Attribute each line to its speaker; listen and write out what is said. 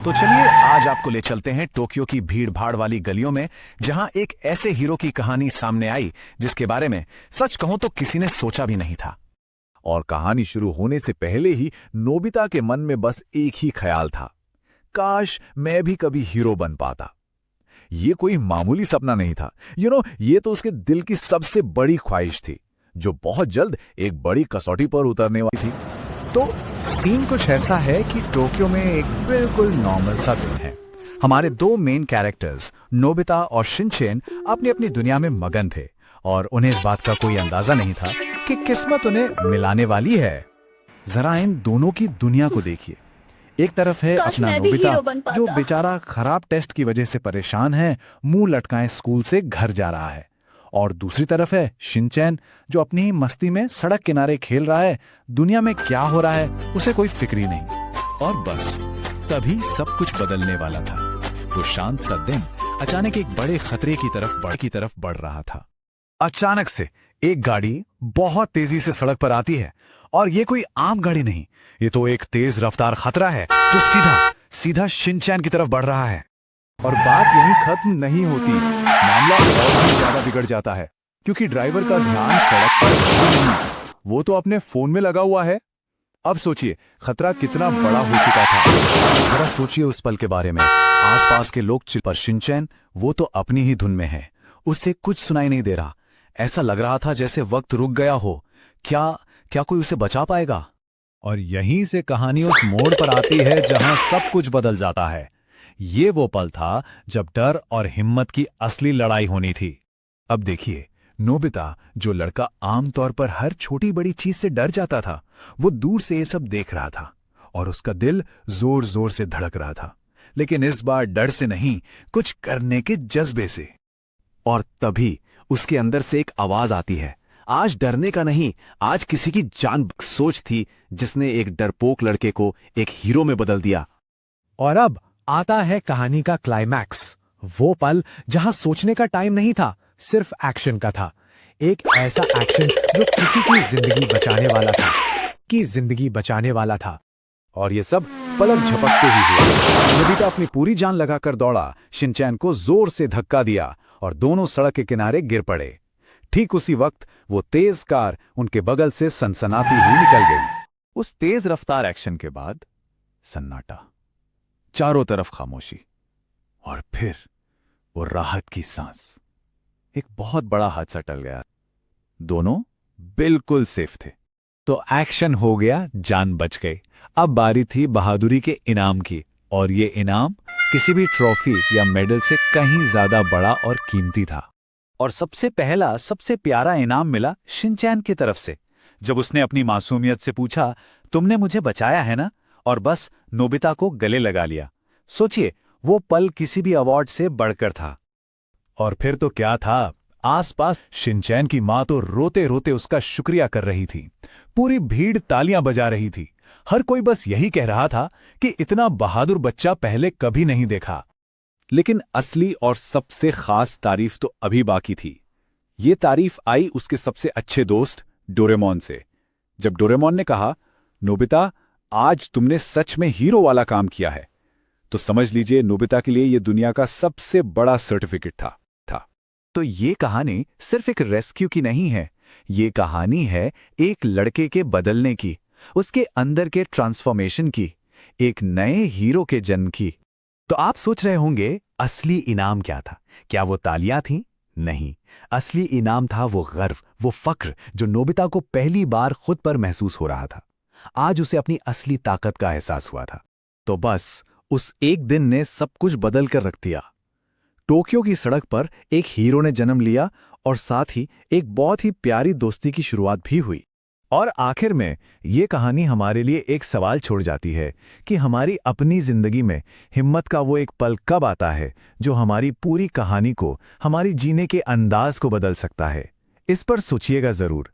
Speaker 1: तो चलिए आज आपको ले चलते हैं टोक्यो की भीड़ भाड़ वाली गलियों में, जहां एक ऐसे हीरो की कहानी सामने आई जिसके बारे में सच कहूं तो किसी ने सोचा भी नहीं था।
Speaker 2: और कहानी शुरू होने से पहले ही नोबिता के मन में बस एक ही ख्याल था, काश मैं भी कभी हीरो बन पाता। ये कोई मामूली सपना नहीं था, ये तो उसके दिल की सबसे बड़ी ख्वाहिश थी, जो बहुत जल्द एक बड़ी कसौटी पर उतरने वाली थी।
Speaker 1: तो सीन कुछ ऐसा है कि टोक्यो में एक बिल्कुल नॉर्मल सा दिन है। हमारे दो मेन कैरेक्टर्स नोबिता और शिनचैन अपनी अपनी दुनिया में मगन थे और उन्हें इस बात का कोई अंदाजा नहीं था कि किस्मत उन्हें मिलाने वाली है। जरा इन दोनों की दुनिया को देखिए। एक तरफ है अपना नोबिता जो बेचारा खराब टेस्ट की वजह से परेशान है, मुंह लटकाए स्कूल से घर जा रहा है, और दूसरी तरफ है शिनचैन जो अपनी ही मस्ती में सड़क किनारे खेल रहा है। दुनिया में क्या हो रहा है उसे कोई फिक्र ही नहीं। और बस तभी सब कुछ बदलने वाला था। वो शांत सा दिन अचानक एक बड़े खतरे की तरफ बढ़ रहा था। अचानक से एक गाड़ी बहुत तेजी से सड़क पर आती है, और ये कोई आम गाड़ी नहीं, ये तो एक तेज रफ्तार खतरा है जो सीधा शिनचैन की तरफ बढ़ रहा है।
Speaker 2: और बात यहीं खत्म नहीं होती, मामला और भी ज्यादा बिगड़ जाता है, क्योंकि ड्राइवर का ध्यान सड़क पर ही नहीं, वो तो अपने फोन में लगा हुआ है। अब सोचिए खतरा कितना बड़ा हो चुका था।
Speaker 1: जरा सोचिए उस पल के बारे में। आसपास के लोग पर शिनचैन वो तो अपनी ही धुन में है, उससे कुछ सुनाई नहीं दे रहा। ऐसा लग रहा था जैसे वक्त रुक गया हो। क्या कोई उसे बचा पाएगा?
Speaker 2: और यहीं से कहानी उस मोड़ पर आती है जहां सब कुछ बदल जाता है। ये वो पल था जब डर और हिम्मत की असली लड़ाई होनी थी। अब देखिए, नोबिता जो लड़का आमतौर पर हर छोटी बड़ी चीज से डर जाता था, वो दूर से ये सब देख रहा था और उसका दिल जोर जोर से धड़क रहा था, लेकिन इस बार डर से नहीं, कुछ करने के जज्बे से।
Speaker 1: और तभी उसके अंदर से एक आवाज आती है, आज डरने का नहीं, आज किसी की जान। सोच थी जिसने एक डरपोक लड़के को एक हीरो में बदल दिया।
Speaker 3: और अब आता है कहानी का क्लाइमैक्स, वो पल जहां सोचने का टाइम नहीं था, सिर्फ एक्शन का था। एक ऐसा एक्शन जो किसी की जिंदगी बचाने वाला था।
Speaker 2: और ये सब पलक झपकते ही हुआ। नोबिता अपनी पूरी जान लगाकर दौड़ा, शिनचैन को जोर से धक्का दिया और दोनों सड़क के किनारे गिर पड़े। ठीक उसी वक्त वो तेज कार उनके बगल से सनसनाती हुई निकल गई। उस तेज रफ्तार एक्शन के बाद सन्नाटा, चारों तरफ खामोशी, और फिर वो राहत की सांस। एक बहुत बड़ा हादसा टल गया, दोनों बिल्कुल सेफ थे। तो एक्शन हो गया, जान बच गई। अब बारी थी बहादुरी के इनाम की, और ये इनाम किसी भी ट्रॉफी या मेडल से कहीं ज्यादा बड़ा और कीमती था। और सबसे पहला, सबसे प्यारा इनाम मिला शिनचैन की तरफ से, जब उसने अपनी मासूमियत से पूछा, तुमने मुझे बचाया है ना? और बस नोबिता को गले लगा लिया। सोचिए, वो पल किसी भी अवार्ड से बढ़कर था। और फिर तो क्या था, आसपास शिनचैन की मां तो रोते रोते उसका शुक्रिया कर रही थी। पूरी भीड़ तालियां बजा रही थी। हर कोई बस यही कह रहा था कि इतना बहादुर बच्चा पहले कभी नहीं देखा। लेकिन असली और सबसे खास तारीफ तो अभी बाकी थी। ये तारीफ आई उसके सबसे अच्छे दोस्त डोरेमोन से, जब डोरेमोन ने कहा, नोबिता आज तुमने सच में हीरो वाला काम किया है। तो समझ लीजिए, नोबिता के लिए यह दुनिया का सबसे बड़ा सर्टिफिकेट था।
Speaker 1: तो ये कहानी सिर्फ एक रेस्क्यू की नहीं है, ये कहानी है एक लड़के के बदलने की, उसके अंदर के ट्रांसफॉर्मेशन की, एक नए हीरो के जन्म की। तो आप सोच रहे होंगे असली इनाम क्या था? क्या वो तालियां थीं? नहीं, असली इनाम था वो गर्व, वो फक्र जो नोबिता को पहली बार खुद पर महसूस हो रहा था। आज उसे अपनी असली ताकत का एहसास हुआ था। तो बस उस एक दिन ने सब कुछ बदल कर रख दिया। टोक्यो की सड़क पर एक हीरो ने जन्म लिया, और साथ ही एक बहुत ही प्यारी दोस्ती की शुरुआत भी हुई। और आखिर में ये कहानी हमारे लिए एक सवाल छोड़ जाती है कि हमारी अपनी जिंदगी में हिम्मत का वो एक पल कब आता है जो हमारी पूरी कहानी को, हमारी जीने के अंदाज को बदल सकता है। इस पर सोचिएगा जरूर।